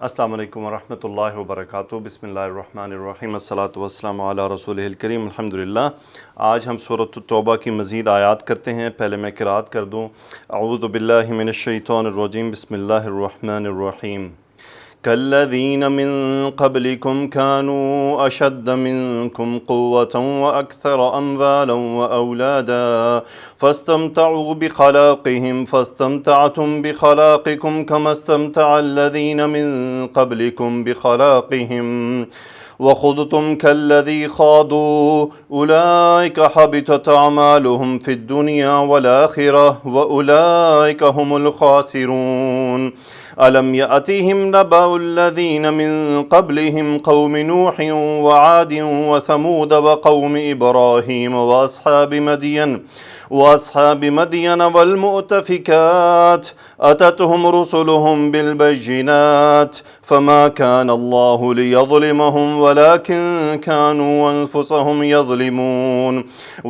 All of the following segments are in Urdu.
السلام علیکم ورحمۃ اللہ وبرکاتہ۔ بسم اللہ الرحمن الرحیم، الصلاۃ والسلام علی رسولہ الکریم، الحمدللہ۔ آج ہم سورۃ توبہ کی مزید آیات کرتے ہیں۔ پہلے میں قرات کر دوں۔ اعوذ باللہ من الشیطان الرجیم، بسم اللہ الرحمن الرحیم۔ كالذين من قبلكم كانوا أشد منكم قوة وأكثر أموالا وأولادا فاستمتعوا بخلاقهم فاستمتعتم بخلاقكم كما استمتع الذين من قبلكم بخلاقهم وخضتم كالذي خاضوا أولئك حبطت أعمالهم في الدنيا والآخرة وأولئك هم الخاسرون ألم يأتهم نبأ الذين من قبلهم قوم نوح وعاد وثمود وقوم إبراهيم وأصحاب مدين والمؤتفكات أتتهم رسلهم بالبينات فما كان الله ليظلمهم ولكن كانوا أنفسهم يظلمون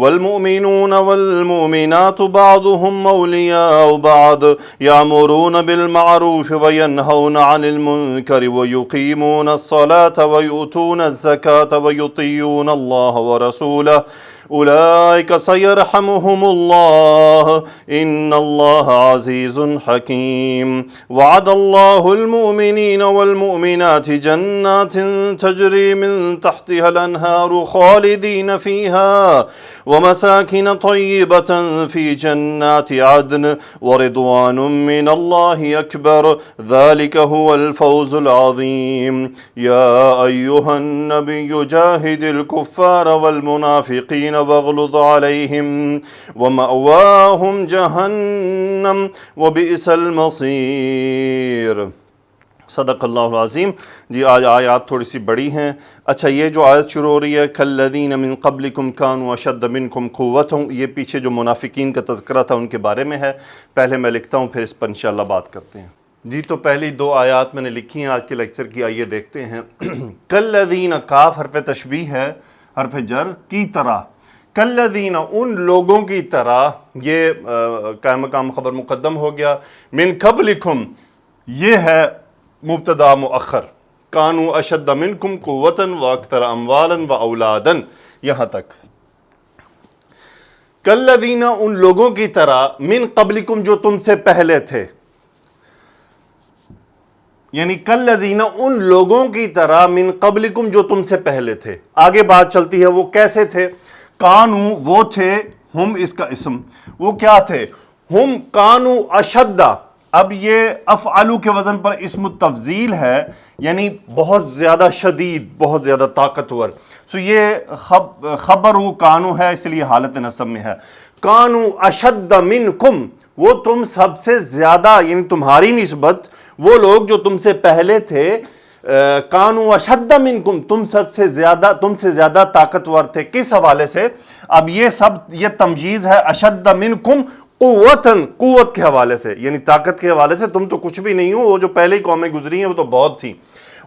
والمؤمنون والمؤمنات بعضهم أولياء بعض يأمرون بالمعروف وينهون عن المنكر ويقيمون الصلاة ويؤتون الزكاة ويطيعون الله ورسوله أولئك سيرحمهم الله إن الله عزيز حكيم وعد الله المؤمنين والمؤمنات جنات تجري من تحتها الأنهار خالدين فيها ومساكن طيبة في جنات عدن ورضوان من الله أكبر ذلك هو الفوز العظيم يا أيها النبي جاهد الكفار والمنافقين واغلظ عليهم ومأواهم جهنم وبئس المصير۔ صدق اللہ العظیم۔ جی آج آیات تھوڑی سی بڑی ہیں۔ اچھا، یہ جو آیت شروع ہو رہی ہے کالذین من قبلکم کانوا اشد منکم قوۃ، یہ پیچھے جو منافقین کا تذکرہ تھا ان کے بارے میں ہے۔ پہلے میں لکھتا ہوں، پھر اس پر انشاءاللہ بات کرتے ہیں۔ جی تو پہلی دو آیات میں نے لکھی ہیں آج کے لیکچر کی، آئیے دیکھتے ہیں۔ کالذین، کاف حرف تشبیہ ہے، حرف جر، کی طرح۔ کالذین، ان لوگوں کی طرح، یہ قائم مقام خبر مقدم ہو گیا۔ من قبلکم، یہ ہے مبتدا مؤخر۔ کانوا اشد منکم قوۃ واکثر اموالا واولادا، یہاں تک۔ کالذین، ان لوگوں کی طرح، من قبلکم، جو تم سے پہلے تھے، یعنی کالذین، ان لوگوں کی طرح، من قبلکم، جو تم سے پہلے تھے۔ آگے بات چلتی ہے وہ کیسے تھے۔ کانو، وہ تھے، ہم اس کا اسم، وہ کیا تھے؟ ہم کانو اشد، اب یہ افعلو کے وزن پر اسم التفضیل ہے، یعنی بہت زیادہ شدید، بہت زیادہ طاقتور۔ سو یہ خبر کانو ہے، اس لیے حالت نصب میں ہے۔ کانو اشد منکم، وہ تم سب سے زیادہ، یعنی تمہاری نسبت وہ لوگ جو تم سے پہلے تھے، کانوا اشد منکم، تم سے زیادہ طاقتور تھے۔ کس حوالے سے؟ اب یہ تمجیز ہے اشد منکم قوتاً، قوت کے حوالے سے، یعنی طاقت کے حوالے سے تم تو کچھ بھی نہیں ہو، وہ جو پہلے قومیں گزری ہیں وہ تو بہت تھیں۔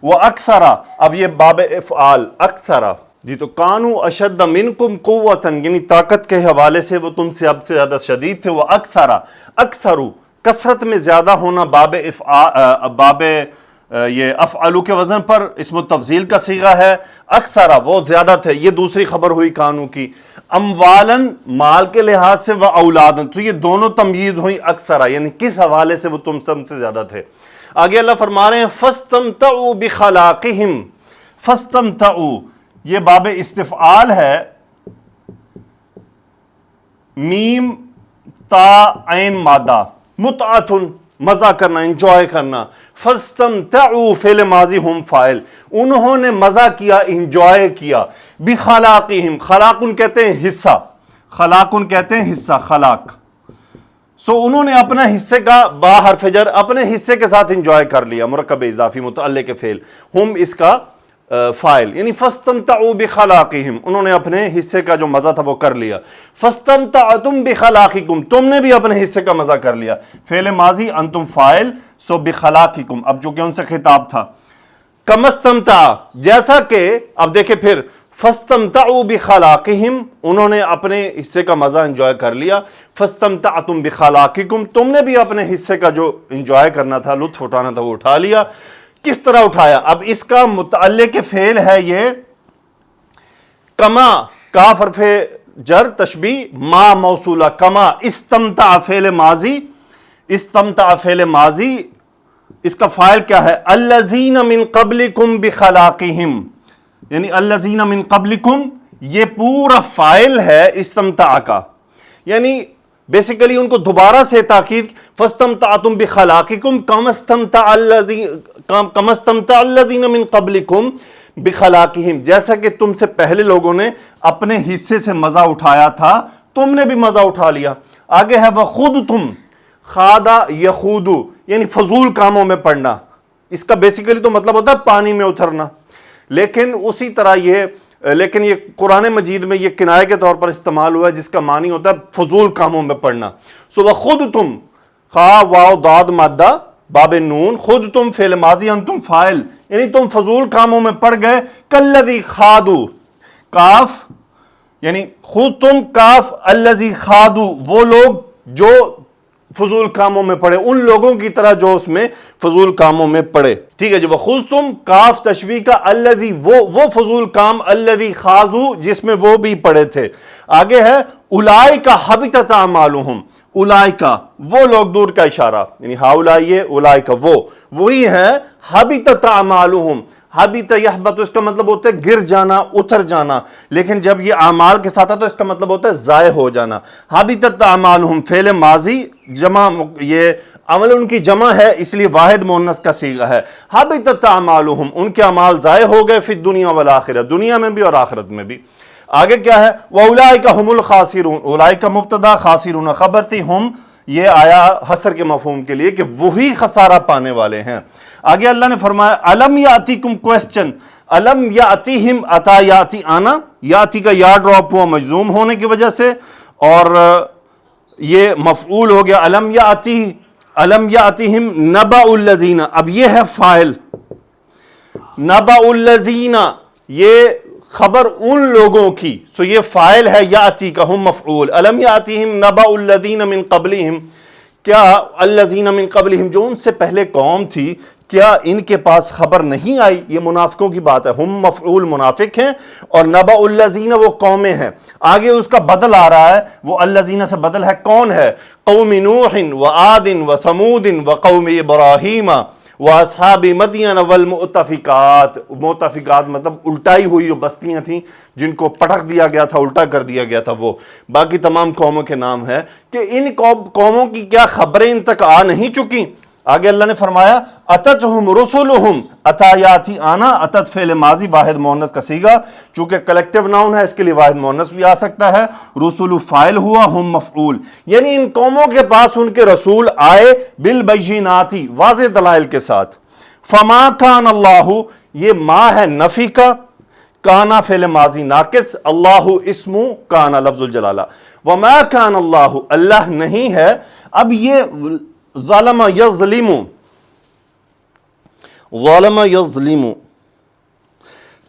وہ اکثرا، اب یہ باب افعال، اکثرا، جی تو کانوا اشد منکم قوتاً، یعنی طاقت کے حوالے سے وہ تم سے اب سے زیادہ شدید تھے۔ وہ اکثرا، اکثرو، کثرت میں زیادہ ہونا، باب یہ افعلو کے وزن پر اسم التفضیل کا صیغہ ہے۔ اکثرا، وہ زیادہ تھے، یہ دوسری خبر ہوئی کانو کی۔ اموالن، مال کے لحاظ سے، و اولادن، تو یہ دونوں تمییز ہوئی اکثرا، یعنی کس حوالے سے وہ تم سب سے زیادہ تھے۔ آگے اللہ فرما رہے ہیں فاستمتعوا بخلاقہم، فاستمتعوا، یہ باب استفعال ہے، میم تا عین مادہ، متعتن، مزہ کرنا، انجوائے کرنا۔ فاستمتعوا، فعل ماضی، ہم فاعل، انہوں نے مزہ کیا، انجوائے کیا۔ بخلاقہم، خلاقن کہتے ہیں حصہ، خلاقن کہتے ہیں حصہ، خلاق۔ سو انہوں نے اپنا حصے کا، با حرف جر، اپنے حصے کے ساتھ انجوائے کر لیا، مرکب اضافی متعلق فعل، ہم اس کا فاعل، یعنی فاستمتعوا بخلاقہم، انہوں نے اپنے حصے کا جو مزہ تھا وہ کر لیا۔ فاستمتعتم بخلاقکم، تم نے بھی اپنے حصے کا مزہ کر لیا، فعل ماضی، انتم فاعل، سو بخلاقکم، اب چونکہ ان سے خطاب تھا۔ کما استمتع، جیسا کہ، اب دیکھیں پھر، فاستمتعوا بخلاقہم، انہوں نے اپنے حصے کا مزہ انجوائے کر لیا۔ فاستمتعتم بخلاقکم، تم نے بھی اپنے حصے کا جو انجوائے کرنا تھا، لطف اٹھانا تھا، وہ اٹھا لیا۔ کس طرح اٹھایا؟ اب اس کا متعلق فعل ہے یہ کما، کاف حرف جر تشبیہ، ما موصولہ، کما استمتع فعل ماضی، استمتع فعل ماضی، اس کا فاعل کیا ہے؟ الذین من قبلکم بخلاقہم، یعنی الذین من قبلکم یہ پورا فاعل ہے استمتع کا، یعنی بیسیکلی ان کو دوبارہ سے تاکید، فاستمتعتم بخلاقکم کما استمتع الذین من قبلکم بخلاقہم، جیسا کہ تم سے پہلے لوگوں نے اپنے حصے سے مزہ اٹھایا تھا تم نے بھی مزہ اٹھا لیا۔ آگے ہے وخودتم، خادا یخودو یعنی فضول کاموں میں پڑنا، اس کا بیسیکلی تو مطلب ہوتا ہے پانی میں اترنا، لیکن اسی طرح یہ قرآن مجید میں یہ کنایہ کے طور پر استعمال ہوا ہے جس کا معنی ہوتا ہے فضول کاموں میں پڑنا۔ سو وخودتم، خا واو داد مادہ باب نون، خود تم فعل ماضی، انتم فاعل، یعنی تم فضول کاموں میں پڑ گئے، کالذی خادو، کاف یعنی خود تم، کاف الذی خادو وہ لوگ جو فضول کاموں میں پڑے، ان لوگوں کی طرح جو اس میں فضول کاموں میں پڑے، ٹھیک ہے جی۔ وخذتم کاف تشبیہ کا، الذی وہ فضول کام، الذی خاضو جس میں وہ بھی پڑے تھے۔ آگے ہے اولئک حبطت اعمالہم، اولئک وہ لوگ، دور کا اشارہ، یعنی ہاؤلائی اولئک وہی ہے، حبطت اعمالہم، حبط یحبط اس کا مطلب ہوتا ہے گر جانا، اتر جانا، لیکن جب یہ اعمال کے ساتھ آتا ہے تو اس کا مطلب ہوتا ہے ضائع ہو جانا۔ حبطت اعمالہم فعل ماضی جمع، یہ عمل ان کی جمع ہے اس لیے واحد مؤنث کا صیغہ ہے۔ حبطت اعمالہم ان کے اعمال ضائع ہو گئے، فی الدنیا والآخرہ دنیا میں بھی اور آخرت میں بھی۔ آگے کیا ہے؟ وَأُولَٰئِكَ هُمُ الْخَاسِرُونَ، اولئک مبتدا، خاسرون خبر تھی، ہم یہ آیا حسر کے مفہوم کے لیے کہ وہی خسارہ پانے والے ہیں۔ آگے اللہ نے فرمایا الم یاتیکم، کوسچن، الم یاتیہم، اتا یاتی آنا، یاتی کا یا ڈراپ ہوا مجزوم ہونے کی وجہ سے، اور یہ مفعول ہو گیا الم یاتیہم نبأ الذین، اب یہ ہے فاعل، نبأ الذین یہ خبر ان لوگوں کی، سو یہ فاعل ہے یاتی کا، ہم مفعول، الم یاتیہم نبأ الذین من قبلہم، کیا الذین من قبلہم جو ان سے پہلے قوم تھی، کیا ان کے پاس خبر نہیں آئی؟ یہ منافقوں کی بات ہے، ہم مفعول منافق ہیں اور نبأ الذین وہ قومیں ہیں۔ آگے اس کا بدل آ رہا ہے، وہ الذین سے بدل ہے، کون ہے؟ قوم نوح وعاد وثمود وقوم ابراہیم واصحاب مدین والمؤتفکات، مؤتفکات مطلب الٹائی ہوئی جو بستیاں تھیں جن کو پٹک دیا گیا تھا، الٹا کر دیا گیا تھا، وہ باقی تمام قوموں کے نام ہے کہ ان قوموں کی کیا خبریں ان تک آ نہیں چکی؟ آگے اللہ نے فرمایا اتتہم رسلہم، اتا یاتی آنا، اتت فعل ماضی واحد مؤنث کا صیغہ، چونکہ کلیکٹیو ناؤن ہے اس کے لیے واحد مؤنث بھی آ سکتا ہے، رسول فاعل ہوا، ہم مفعول، یعنی ان قوموں کے پاس ان کے رسول آئے بالبینات واضح دلائل کے ساتھ۔ فما کان اللہ، یہ ما ہے نفی کا، کانا فعل ماضی ناقص، اللہ اسم کانا لفظ الجلالہ، وما کان اللہ اللہ نہیں ہے۔ اب یہ ظالم یظلم، ظالم یظلم،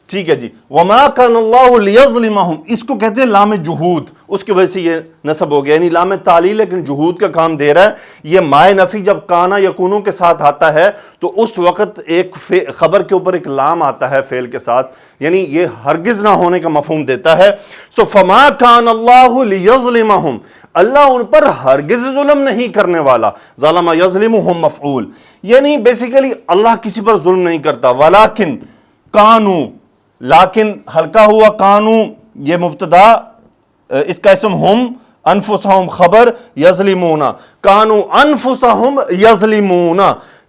ٹھیک ہے جی، وما کان اللہ لیظلمہم، اس کو کہتے ہیں لام جہود، اس کی وجہ سے یہ نصب ہو گیا، یعنی لام تعلیل لیکن جہود کا کام دے رہا ہے۔ یہ مائے نفی جب کانا یکونوں کے ساتھ آتا ہے تو اس وقت ایک خبر کے اوپر ایک لام آتا ہے فعل کے ساتھ، یعنی یہ ہرگز نہ ہونے کا مفہوم دیتا ہے۔ سو فما کان اللہ لیظلمہم، اللہ ان پر ہرگز ظلم نہیں کرنے والا، ظلم یظلمہم مفعول، یعنی بیسیکلی اللہ کسی پر ظلم نہیں کرتا۔ ولیکن کانو، لیکن ہلکا ہوا، کانو یہ مبتدا، اس کا اسم ہم، انفسہم خبر، یظلمون، کانو انفسہم یظلمون،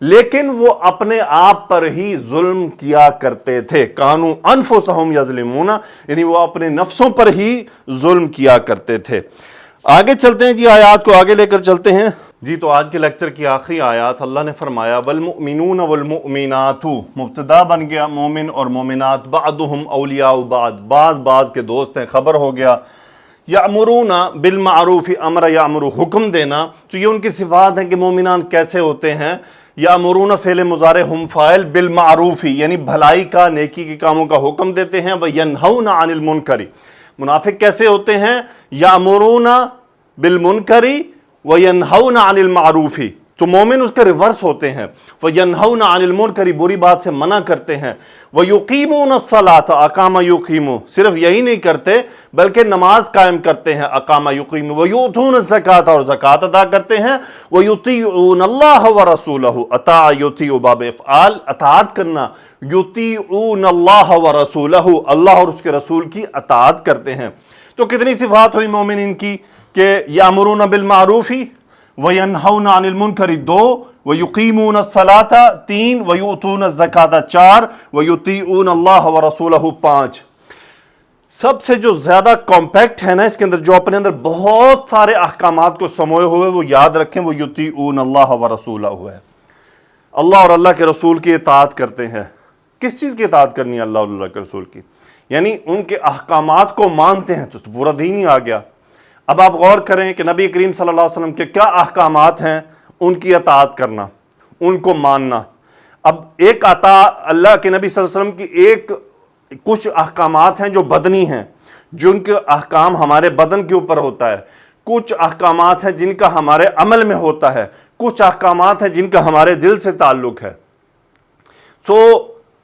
لیکن وہ اپنے آپ پر ہی ظلم کیا کرتے تھے، کانو انفسہم یظلمون، یعنی وہ اپنے نفسوں پر ہی ظلم کیا کرتے تھے۔ آگے چلتے ہیں جی، آیات کو آگے لے کر چلتے ہیں جی۔ تو آج کے لیکچر کی آخری آیات، اللہ نے فرمایا والمؤمنون والمؤمنات، مبتدا بن گیا مومن اور مومنات، بعضهم اولیاء بعض، بعض کے دوست ہیں، خبر ہو گیا۔ یامرون بالمعروف، امر یامر حکم دینا، تو یہ ان کی صفات ہیں کہ مومنان کیسے ہوتے ہیں۔ یامرون فعل مضارع ہم فاعل، بالمعروف یعنی بھلائی کا، نیکی کے کاموں کا حکم دیتے ہیں، وینہون عن المنکر، منافق کیسے ہوتے ہیں؟ یامرون بالمنکر وینہون عن المعروف، تو مومن اس کے ریورس ہوتے ہیں. وَيَنْهَوْنَ عَنِ الْمُنْكَرِ بری بات سے منع کرتے ہیں. وَيُقِيمُونَ الصَّلَاةَ اقام یقیمو صرف یہی نہیں کرتے بلکہ نماز قائم کرتے ہیں اقام یقیمو. وَيُؤْتُونَ الزَّكَاةَ اور زکوٰۃ ادا کرتے ہیں. وَيُطِيعُونَ اللَّهَ وَرَسُولَهُ اطاع یطیع باب افعال اطاعت کرنا. یطیعون اللہ ورسولہ اللہ اور اس کے رسول کی اطاعت کرتے ہیں. تو کتنی صفات ہوئی مومنین کی کہ یامرون بالمعروف وَيَنْهَوْنَ عَنِ الْمُنْكَرِ 2 وَيُقِيمُونَ الصَّلَاةَ 3 وَيُؤْتُونَ الزَّكَاةَ 4 وَيُطِيعُونَ اللَّهَ وَرَسُولَهُ 5. سب سے جو زیادہ کمپیکٹ ہے نا اس کے اندر، جو اپنے اندر بہت سارے احکامات کو سموئے ہوئے، وہ یاد رکھیں، وہ یُطِيعُونَ اللَّهَ وَرَسُولَهُ ہے. اللہ اور اللہ کے رسول کی اطاعت کرتے ہیں. کس چیز کی اطاعت کرنی ہے؟ اللہ اور اللہ کے رسول کی، یعنی ان کے احکامات کو مانتے ہیں تو پورا دین ہی آ گیا. اب آپ غور کریں کہ نبی کریم صلی اللہ علیہ وسلم کے کیا احکامات ہیں، ان کی اطاعت کرنا، ان کو ماننا. اب ایک اللہ کے نبی صلی اللہ علیہ وسلم کی ایک کچھ احکامات ہیں جو بدنی ہیں، جن کے احکام ہمارے بدن کے اوپر ہوتا ہے. کچھ احکامات ہیں جن کا ہمارے عمل میں ہوتا ہے. کچھ احکامات ہیں جن کا ہمارے دل سے تعلق ہے. سو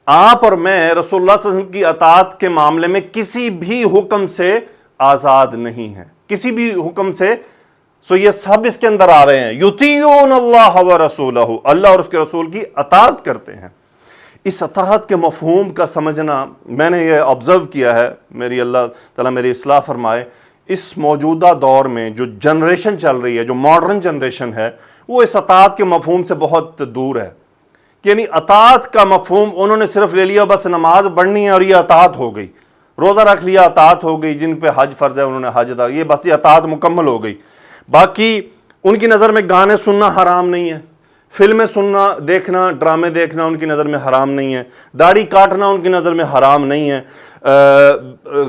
آپ اور میں رسول اللہ صلی اللہ علیہ وسلم کی اطاعت کے معاملے میں کسی بھی حکم سے آزاد نہیں ہیں، کسی بھی حکم سے. سو یہ سب اس کے اندر آ رہے ہیں. یطیعون اللہ ورسولہ اللہ اور اس کے رسول کی اطاعت کرتے ہیں. اس اطاعت کے مفہوم کا سمجھنا میں نے یہ آبزرو کیا ہے، میری اللہ تعالیٰ میری اصلاح فرمائے. اس موجودہ دور میں جو جنریشن چل رہی ہے، جو ماڈرن جنریشن ہے، وہ اس اطاعت کے مفہوم سے بہت دور ہے. یعنی اطاعت کا مفہوم انہوں نے صرف لے لیا، بس نماز پڑھنی ہے اور یہ اطاعت ہو گئی. روزہ رکھ لیا، اطاعت ہو گئی. جن پہ حج فرض ہے انہوں نے حج ادا، یہ بس یہ اطاعت مکمل ہو گئی. باقی ان کی نظر میں گانے سننا حرام نہیں ہے، فلمیں سننا، دیکھنا، ڈرامے دیکھنا ان کی نظر میں حرام نہیں ہے، داڑھی کاٹنا ان کی نظر میں حرام نہیں ہے،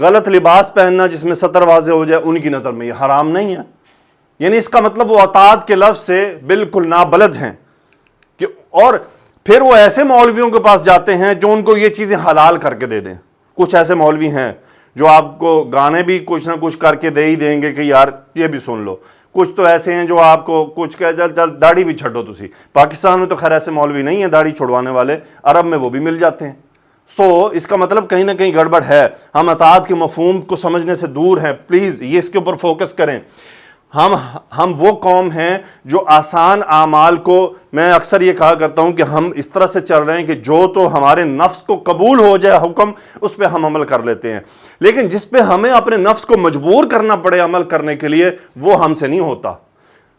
غلط لباس پہننا جس میں سطر واضح ہو جائے ان کی نظر میں یہ حرام نہیں ہے. یعنی اس کا مطلب وہ اطاعت کے لفظ سے بالکل نابلد ہیں. کہ اور پھر وہ ایسے مولویوں کے پاس جاتے ہیں جو ان کو یہ چیزیں حلال کر کے دے دیں. کچھ ایسے مولوی ہیں جو آپ کو گانے بھی کچھ نہ کچھ کر کے دے ہی دیں گے کہ یار یہ بھی سن لو. کچھ تو ایسے ہیں جو آپ کو کچھ کہ چل داڑھی بھی چھڈو تسی. پاکستان میں تو خیر ایسے مولوی نہیں ہیں داڑھی چھڑوانے والے، عرب میں وہ بھی مل جاتے ہیں. سو اس کا مطلب کہیں نہ کہیں گڑبڑ ہے. ہم اطاعت کے مفہوم کو سمجھنے سے دور ہیں. پلیز یہ اس کے اوپر فوکس کریں. ہم وہ قوم ہیں جو آسان اعمال کو، میں اکثر یہ کہا کرتا ہوں کہ ہم اس طرح سے چل رہے ہیں کہ جو تو ہمارے نفس کو قبول ہو جائے حکم اس پہ ہم عمل کر لیتے ہیں، لیکن جس پہ ہمیں اپنے نفس کو مجبور کرنا پڑے عمل کرنے کے لیے وہ ہم سے نہیں ہوتا.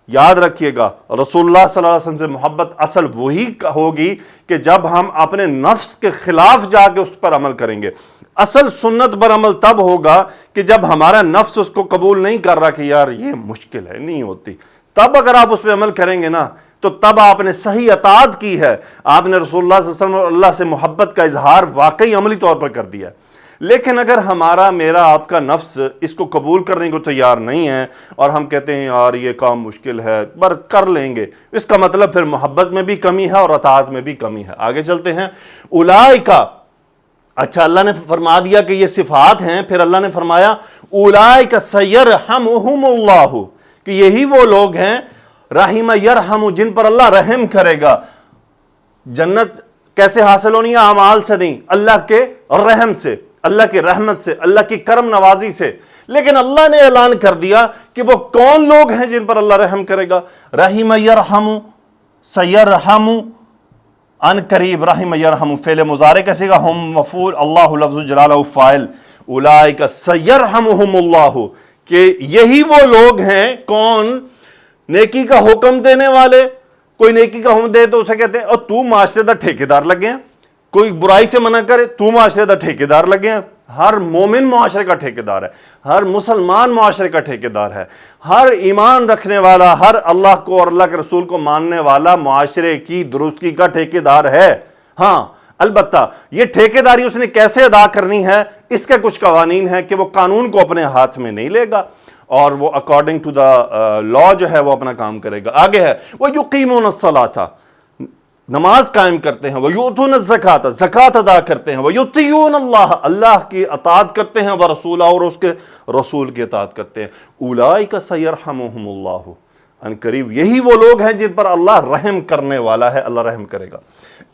یاد رکھیے گا رسول اللہ صلی اللہ علیہ وسلم سے محبت اصل وہی ہوگی کہ جب ہم اپنے نفس کے خلاف جا کے اس پر عمل کریں گے. اصل سنت پر عمل تب ہوگا کہ جب ہمارا نفس اس کو قبول نہیں کر رہا کہ یار یہ مشکل ہے، نہیں ہوتی. تب اگر آپ اس پہ عمل کریں گے نا تو تب آپ نے صحیح اطاعت کی ہے، آپ نے رسول اللہ صلی اللہ علیہ وسلم اور اللہ سے محبت کا اظہار واقعی عملی طور پر کر دیا ہے. لیکن اگر میرا آپ کا نفس اس کو قبول کرنے کو تیار نہیں ہے اور ہم کہتے ہیں یار یہ کام مشکل ہے پر کر لیں گے، اس کا مطلب پھر محبت میں بھی کمی ہے اور اطاعت میں بھی کمی ہے. آگے چلتے ہیں. اولئک، اچھا اللہ نے فرما دیا کہ یہ صفات ہیں، پھر اللہ نے فرمایا اولئک سیرحمہم اللہ، کہ یہی وہ لوگ ہیں رحم یرحم جن پر اللہ رحم کرے گا. جنت کیسے حاصل ہونی ہے؟ اعمال سے نہیں، اللہ کے رحم سے، اللہ کی رحمت سے، اللہ کی کرم نوازی سے. لیکن اللہ نے اعلان کر دیا کہ وہ کون لوگ ہیں جن پر اللہ رحم کرے گا. رحم یرحم سیرحم ان قریب، رحم یرحم فعل مضارع کیسے گا؟ ہم مفعول، اللہ لفظ جلالہ فاعل. اولئک سیرحمہم اللہ، کہ یہی وہ لوگ ہیں کون؟ نیکی کا حکم دینے والے. کوئی نیکی کا حکم دے تو اسے کہتے ہیں اور تو معاشرے دا ٹھیکیدار لگے ہیں. کوئی برائی سے منع کرے تو معاشرے دا ٹھیکیدار لگے ہیں. ہر مومن معاشرے کا ٹھیکیدار ہے، ہر مسلمان معاشرے کا ٹھیکیدار ہے، ہر ایمان رکھنے والا، ہر اللہ کو اور اللہ کے رسول کو ماننے والا معاشرے کی درستگی کا ٹھیکیدار ہے. ہاں البتہ یہ ٹھیکیداری اس نے کیسے ادا کرنی ہے، اس کے کچھ قوانین ہیں کہ وہ قانون کو اپنے ہاتھ میں نہیں لے گا اور وہ اکارڈنگ ٹو دا لا جو ہے وہ اپنا کام کرے گا. آگے ہے وَيُقِيمُونَ الصَّلَاةَ، نماز قائم کرتے ہیں. وَيُؤْتُونَ الزَّكَاةَ، زکوٰۃ ادا کرتے ہیں. وَيُطِيعُونَ اللَّهَ، اللہ کی اطاعت کرتے ہیں. وَرَسُولَهُ، اور اس کے رسول کی اطاعت کرتے ہیں. أُولَئِكَ سَيَرْحَمُهُمُ اللَّهُ، ان قریب یہی وہ لوگ ہیں جن پر اللہ رحم کرنے والا ہے، اللہ رحم کرے گا۔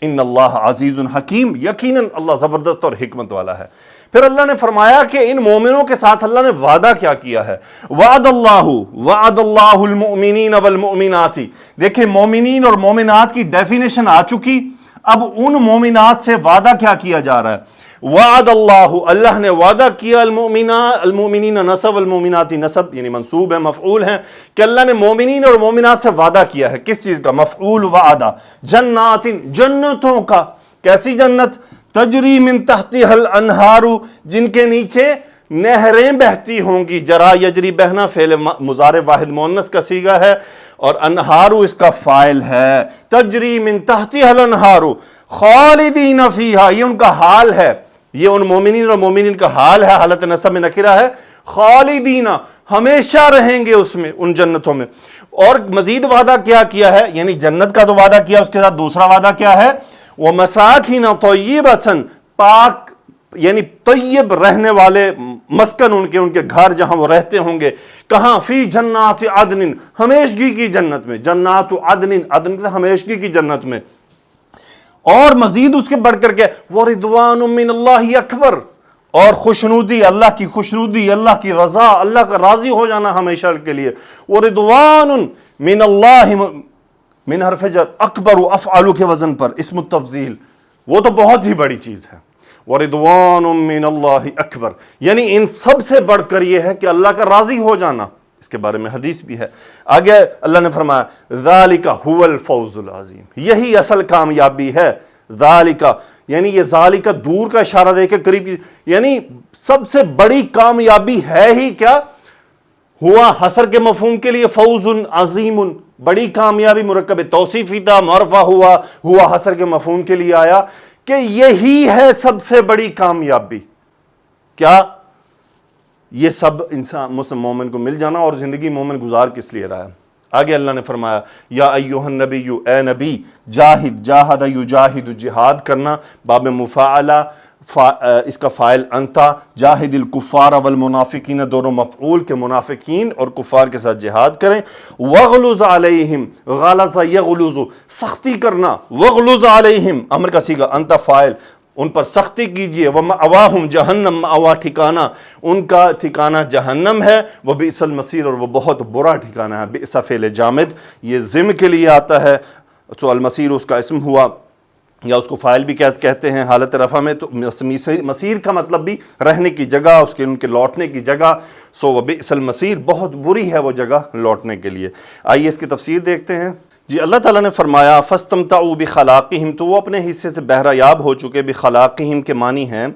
ان اللہ عزیز حکیم، یقیناً اللہ زبردست اور حکمت والا ہے۔ پھر اللہ نے فرمایا کہ ان مومنوں کے ساتھ اللہ نے وعدہ کیا کیا ہے، وعد اللہ المؤمنین والمؤمنات۔ دیکھیں مومنین اور مومنات کی ڈیفینیشن آ چکی، اب ان مومنات سے وعدہ کیا جا رہا ہے۔ وعد اللہ نے وعدہ کیا، المؤمنین نصب، المؤمنات نصب یعنی منصوب ہے، مفعول ہیں، کہ اللہ نے مومنین اور مومنات سے وعدہ کیا ہے۔ کس چیز کا؟ مفعول وعدہ، جنات، جنتوں کا۔ کیسی جنت؟ تجری من تحتها الانہار، جن کے نیچے نہریں بہتی ہوں گی۔ جرا یجری، بہنا فعل مضارع واحد مؤنث کا صیغہ ہے، اور انہارو اس کا فاعل ہے۔ تجری من تحتها الانہار خالدین فیہا، یہ ان کا حال ہے، یہ ان مومنین اور مومنین کا حال ہے، حالت نصب میں نکرہ ہے۔ خالدین، ہمیشہ رہیں گے اس میں، ان جنتوں میں۔ اور مزید وعدہ کیا ہے، یعنی جنت کا تو وعدہ کیا، اس کے ساتھ دوسرا وعدہ کیا ہے؟ وَمَسَاكِنَ طَيِّبَةً، پاک یعنی طیب رہنے والے مسکن ان کے گھر جہاں وہ رہتے ہوں گے۔ کہاں؟ فی جنات عدن، ہمیشگی کی جنت میں۔ جنات عدن، عدن سے ہمیشگی کی جنت میں۔ اور مزید اس کے بڑھ کر کے وَرِضْوَانٌ مِّنَ اللَّهِ اکبر، اور خوشنودی، اللہ کی خوشنودی، اللہ کی رضا، اللہ کا راضی ہو جانا ہمیشہ کے لیے۔ وَرِضْوَانٌ مِّنَ اللَّهِ، من حرف جر، اکبر و افعلو کے وزن پر اسم التفضیل، وہ تو بہت ہی بڑی چیز ہے۔ وَرِضْوَانٌ مِّنَ اللَّهِ اکبر، یعنی ان سب سے بڑھ کر یہ ہے کہ اللہ کا راضی ہو جانا۔ اس کے بارے میں حدیث بھی ہے۔ آگے اللہ نے فرمایا ذَلِكَ هُوَ الْفَوْزُ الْعَظِيمُ، یہی اصل کامیابی ہے۔ ذَلِكَ یعنی یہ ذَلِكَ دور کا اشارہ دے کے قریب، یعنی سب سے بڑی کامیابی ہے ہی کیا؟ ہوا حسر کے مفہوم کے لیے فوز عظیم، بڑی کامیابی مرکب توصیفی تھا، معرفہ ہوا حسر کے مفہوم کے لیے آیا کہ یہی ہے سب سے بڑی کامیابی۔ کیا؟ یہ سب انسان مسلم مومن کو مل جانا، اور زندگی مومن گزار کس لیے رہا ہے۔ آگے اللہ نے فرمایا یا ایھا النبی، اے نبی، جاہد، جاہد یجاہد، جہاد کرنا، باب مفاعلہ، اس کا فاعل انتا، جاہد الکفار والمنافقین، دونوں مفعول کے منافقین اور کفار کے ساتھ جہاد کریں۔ وغلظ علیہم، غلظ یغلظ، سختی کرنا، وغلظ علیہم امر کا صیغہ، انتا فاعل، ان پر سختی کیجئے۔ ومأواہم جہنم، مأوا ٹھکانہ، ان کا ٹھکانہ جہنم ہے۔ وبئس المصیر، اور وہ بہت برا ٹھکانہ ہے۔ بئس فعل جامد، یہ ذم کے لیے آتا ہے، تو المصیر اس کا اسم ہوا، یا اس کو فاعل بھی کہتے ہیں حالت رفع میں۔ تو مسیر کا مطلب بھی رہنے کی جگہ، ان کے لوٹنے کی جگہ۔ سو وبئس المصیر، بہت بری ہے وہ جگہ لوٹنے کے لیے۔ آئیے اس کی تفسیر دیکھتے ہیں۔ جی اللہ تعالیٰ نے فرمایا فاستمتعوا بخلاقہم، تو وہ اپنے حصے سے بہرہ یاب ہو چکے۔ بخلاقہم کے معنی ہیں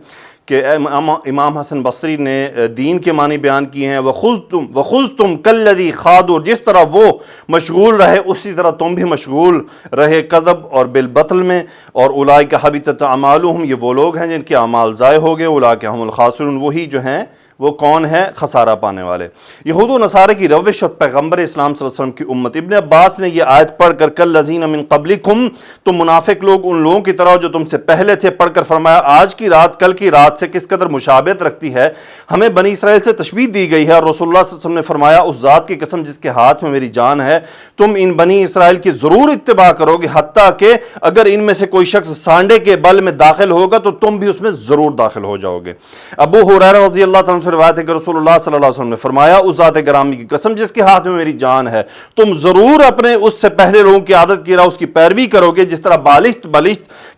کہ امام حسن بصری نے دین کے معنی بیان کیے ہیں۔ وَخُذْتُمْ كَالَّذِي خَاضُوا، جس طرح وہ مشغول رہے اسی طرح تم بھی مشغول رہے کذب اور بالبطل میں۔ اور اولئک حبطت اعمالهم، یہ وہ لوگ ہیں جن کے اعمال ضائع ہو گئے۔ اولئک هم الخاسرون، وہی جو ہیں وہ کون ہے؟ خسارہ پانے والے۔ یہود و نصارے کی روش اور پیغمبر اسلام صلی اللہ علیہ وسلم کی امت۔ ابن عباس نے یہ آیت پڑھ کر کالذین من قبلکم، تم منافق لوگ ان لوگوں کی طرح جو تم سے پہلے تھے، پڑھ کر فرمایا آج کی رات کل کی رات سے کس قدر مشابہت رکھتی ہے، ہمیں بنی اسرائیل سے تشبیہ دی گئی ہے۔ اور رسول اللہ صلی اللہ علیہ وسلم نے فرمایا اس ذات کی قسم جس کے ہاتھ میں میری جان ہے، تم ان بنی اسرائیل کی ضرور اتباع کرو گے، حتیٰ کہ اگر ان میں سے کوئی شخص سانڈے کے بل میں داخل ہوگا تو تم بھی اس میں ضرور داخل ہو جاؤ گے۔ ابو ہریرہ رضی اللہ عنہ سے روایت ہے کہ رسول اللہ صلی اللہ علیہ وسلم نے فرمایا اس ذات گرامی کی قسم جس کے ہاتھ میں میری جان ہے، تم ضرور اپنے اس سے پہلے لوگوں کی عادت کی راہ اس کی پیروی کرو گے، جس طرح بالشت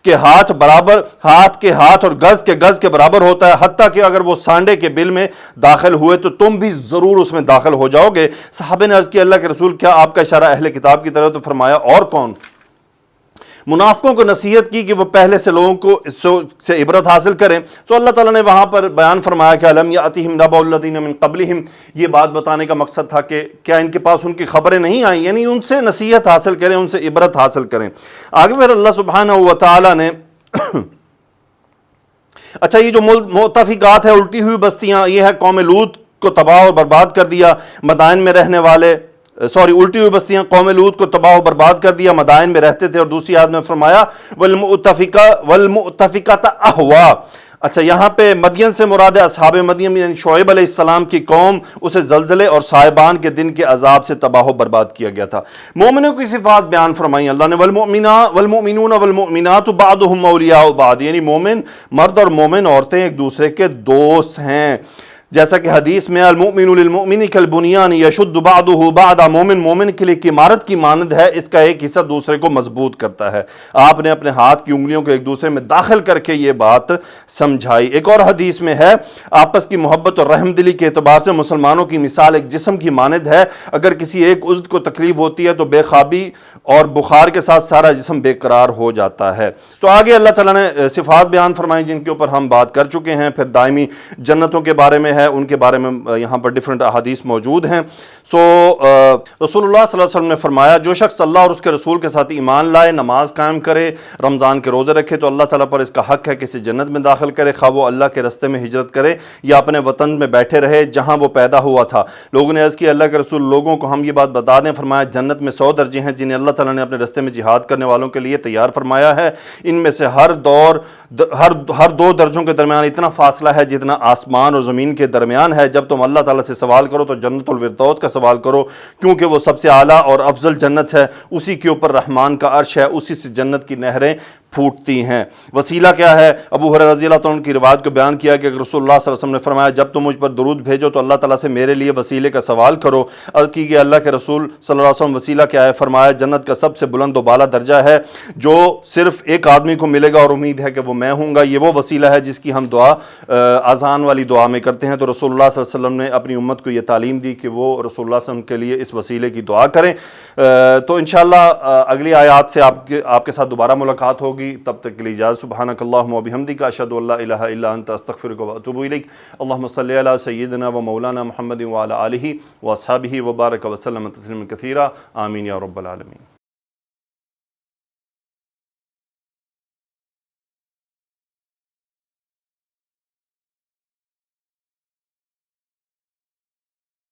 کے ہاتھ برابر، ہاتھ کے ہاتھ اور گز کے برابر ہوتا ہے، حتیٰ کہ اگر وہ سانڈے کے بل میں داخل ہوئے تو تم بھی ضرور اس میں داخل ہو جاؤ گے۔ صحابہ نے عرض کیا اللہ کے رسول کیا آپ کا اشارہ اہل کتاب کی طرف؟ تو فرمایا اور کون؟ منافقوں کو نصیحت کی کہ وہ پہلے سے لوگوں کو سے عبرت حاصل کریں۔ تو اللہ تعالیٰ نے وہاں پر بیان فرمایا کہ الم یاتہم نبأ الذین من قبلہم، یہ بات بتانے کا مقصد تھا کہ کیا ان کے پاس ان کی خبریں نہیں آئیں، یعنی ان سے نصیحت حاصل کریں، ان سے عبرت حاصل کریں۔ آگے پھر اللہ سبحانہ و تعالیٰ نے اچھا یہ جو مؤتفقات ہے الٹی ہوئی بستیاں، یہ ہے قوم لوط کو تباہ اور برباد کر دیا، مدائن میں رہنے والے الٹی ہوئی بستیاں قوم لوط کو تباہ و برباد کر دیا، مدائن میں رہتے تھے۔ اور دوسری آیت میں فرمایا والمؤتفقات اہوا، اچھا یہاں پہ مدین سے مراد ہے اصحاب مدین یعنی شعیب علیہ السلام کی قوم، اسے زلزلے اور صاحبان کے دن کے عذاب سے تباہ و برباد کیا گیا تھا۔ مومنوں کی صفات بیان فرمائی اللہ نے، والمؤمنون والمؤمنات بعضهم اولیاء بعض، یعنی مومن مرد اور مومن عورتیں ایک دوسرے کے دوست ہیں، جیسا کہ حدیث میں المؤمن للمؤمن کالبنیان یشد بعضه بعضا، مومن مومن کے لیے ایک عمارت کی مانند ہے، اس کا ایک حصہ دوسرے کو مضبوط کرتا ہے۔ آپ نے اپنے ہاتھ کی انگلیوں کو ایک دوسرے میں داخل کر کے یہ بات سمجھائی۔ ایک اور حدیث میں ہے آپس کی محبت اور رحم دلی کے اعتبار سے مسلمانوں کی مثال ایک جسم کی مانند ہے، اگر کسی ایک عضو کو تکلیف ہوتی ہے تو بے خوابی اور بخار کے ساتھ سارا جسم بے قرار ہو جاتا ہے۔ تو آگے اللہ تعالیٰ نے صفات بیان فرمائی جن کے اوپر ہم بات کر چکے ہیں، پھر دائمی جنتوں کے بارے میں ہے، ان کے بارے میں یہاں پر ڈیفرنٹ احادیث موجود ہیں۔ رسول اللہ صلی اللہ علیہ وسلم نے فرمایا جو شخص اللہ اور اس کے رسول کے ساتھ ایمان لائے، نماز قائم کرے، رمضان کے روزے رکھے تو اللہ تعالیٰ پر اس کا حق ہے کہ اسے جنت میں داخل کرے، خواہ وہ اللہ کے رستے میں ہجرت کرے یا اپنے وطن میں بیٹھے رہے جہاں وہ پیدا ہوا تھا۔ لوگوں نے عرض کیا اللہ کے رسول لوگوں کو ہم یہ بات بتا دیں، فرمایا جنت میں 100 درجے ہیں جنہیں اللہ تعالیٰ نے اپنے رستے میں جہاد کرنے والوں کے لیے تیار فرمایا ہے، ان میں سے ہر دو درجوں کے درمیان اتنا فاصلہ ہے جتنا آسمان اور زمین کے درمیان ہے۔ جب تم اللہ تعالیٰ سے سوال کرو تو جنت الفردوس کا سوال کرو، کیونکہ وہ سب سے اعلیٰ اور افضل جنت ہے، اسی کے اوپر رحمان کا عرش ہے، اسی سے جنت کی نہریں پھوٹتی ہیں۔ وسیلہ کیا ہے؟ ابو ہریرہ رضی اللہ عنہ کی روایت کو بیان کیا کہ رسول اللہ صلی اللہ علیہ وسلم نے فرمایا جب تم مجھ پر درود بھیجو تو اللہ تعالیٰ سے میرے لیے وسیلے کا سوال کرو۔ عرض کی کہ اللہ کے رسول صلی اللہ علیہ وسلم وسیلہ کیا ہے؟ فرمایا جنت کا سب سے بلند و بالا درجہ ہے جو صرف ایک آدمی کو ملے گا اور امید ہے کہ وہ میں ہوں گا، یہ وہ وسیلہ ہے جس کی ہم دعا اذان والی دعا میں کرتے ہیں۔ تو رسول اللہ صلی اللہ علیہ وسلم نے اپنی امت کو یہ تعلیم دی کہ وہ رسول اللہ صلی اللہ علیہ وسلم کے لیے اس وسیلے کی دعا کریں۔ تو انشاءاللہ اگلی آیات سے آپ کے ساتھ دوبارہ ملاقات ہوگی، تب تک کے لیے اجازت۔ سبحانک اللہم و بحمدک اشہد ان لا الہ الا انت استغفرک و اتوب الیک۔ اللہم صلی علی سیدنا و مولانا محمد وعلی آلہ واصحابہ وبارک وسلم تسلیما کثیرا، آمین یا رب العالمین۔